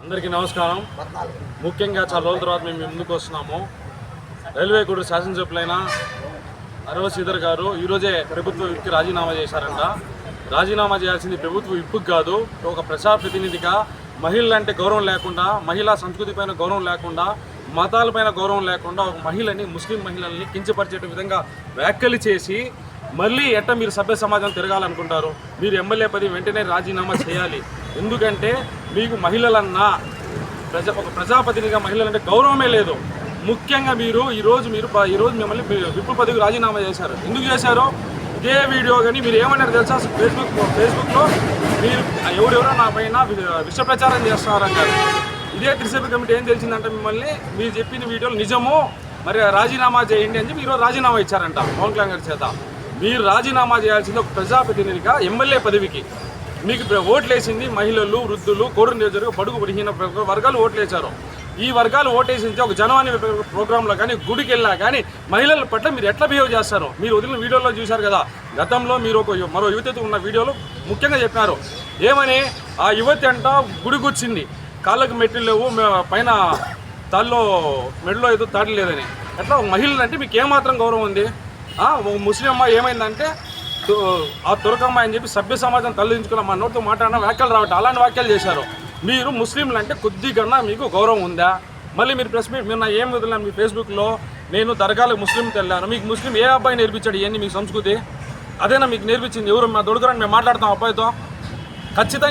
అందరికీ నమస్కారం. ముఖ్యంగా చాలా రోజుల తర్వాత మేము ముందుకు వస్తున్నాము. రైల్వే కోర్టు శాసనసభ్యులైన అరవ శ్రీధర్ గారు ఈరోజే ప్రభుత్వ విప్కి రాజీనామా చేశారంట. రాజీనామా చేయాల్సింది ప్రభుత్వ విప్పుకి కాదు, ఒక ప్రజాప్రతినిధిగా మహిళలంటే గౌరవం లేకుండా, మహిళా సంస్కృతి పైన గౌరవం లేకుండా, మతాలపైన గౌరవం లేకుండా ఒక మహిళని, ముస్లిం మహిళల్ని కించపరిచే విధంగా వ్యాఖ్యలు చేసి మళ్ళీ ఎట్ట మీరు సభ్య సమాజం తిరగాలనుకుంటారు? మీరు ఎమ్మెల్యే పదవి వెంటనే రాజీనామా చేయాలి. ఎందుకంటే మీకు మహిళలన్నా ఒక ప్రజాప్రతినిధిగా మహిళలంటే గౌరవమే లేదు. ముఖ్యంగా ఈరోజు మిమ్మల్ని విప్పు పదవికి రాజీనామా చేశారు. ఎందుకు చేశారో ఇదే వీడియో కానీ మీరు ఏమన్నారు తెలుసా? ఫేస్బుక్లో మీరు ఎవరెవరో నా పైన విష ప్రచారం చేస్తున్నారన్నారు. ఇదే త్రిసభ్య కమిటీ ఏం తెలిసిందంటే మిమ్మల్ని మీరు చెప్పిన వీడియోలు నిజము, మరి రాజీనామా చేయండి అని చెప్పి ఈరోజు రాజీనామా ఇచ్చారంట పవన్ కళ్యాణ్ గారి చేత. మీరు రాజీనామా చేయాల్సింది ఒక ప్రజాప్రతినిధిగా ఎమ్మెల్యే పదవికి. మీకు ఓట్లేసింది మహిళలు, వృద్ధులు, కోడూరు నియోజకవర్గ బడుగు బలహీన వర్గాలు ఓట్లేశారు. ఈ వర్గాలు ఓటేసించి ఒక జనవాణి ప్రోగ్రాంలో కానీ, గుడికి వెళ్ళినా కానీ మహిళల పట్ల మీరు ఎట్లా బిహేవ్ చేస్తారు? మీరు వదిలిన వీడియోలో చూశారు కదా. గతంలో మీరు మరో యువతితో ఉన్న వీడియోలో ముఖ్యంగా చెప్పినారు. ఏమని? ఆ యువతి అంట గుడికి వచ్చింది, కాళ్ళకు మెట్లు లేవు, పైన తాళ్ళలో మెడలో ఏదో తాటి లేదని. ఎట్లా ఒక మహిళలు అంటే మీకు ఏమాత్రం గౌరవం ఉంది? ఒక ముస్లిం అమ్మాయి ఏమైందంటే ఆ తురకమ్మాయి అని చెప్పి సభ్య సమాజం తల్లించుకున్న మా నోటితో మాట్లాడిన వ్యాఖ్యలు రావట్లేదు. అలాంటి వ్యాఖ్యలు చేశారు. మీరు ముస్లింలు అంటే కొద్దిగా మీకు గౌరవం ఉందా? మళ్ళీ మీరు ప్రెస్ మీట్ మీరు ఏం వదిలేను మీ ఫేస్బుక్లో, నేను దర్గాలకు ముస్లింకి వెళ్ళాను. మీకు ముస్లిం ఏ అబ్బాయి నేర్పించాడు ఇవన్నీ? మీకు సంస్కృతి అదేనా మీకు నేర్పించింది? ఎవరు మా దొడుకురని మేము మాట్లాడతాం అబ్బాయితో ఖచ్చితంగా.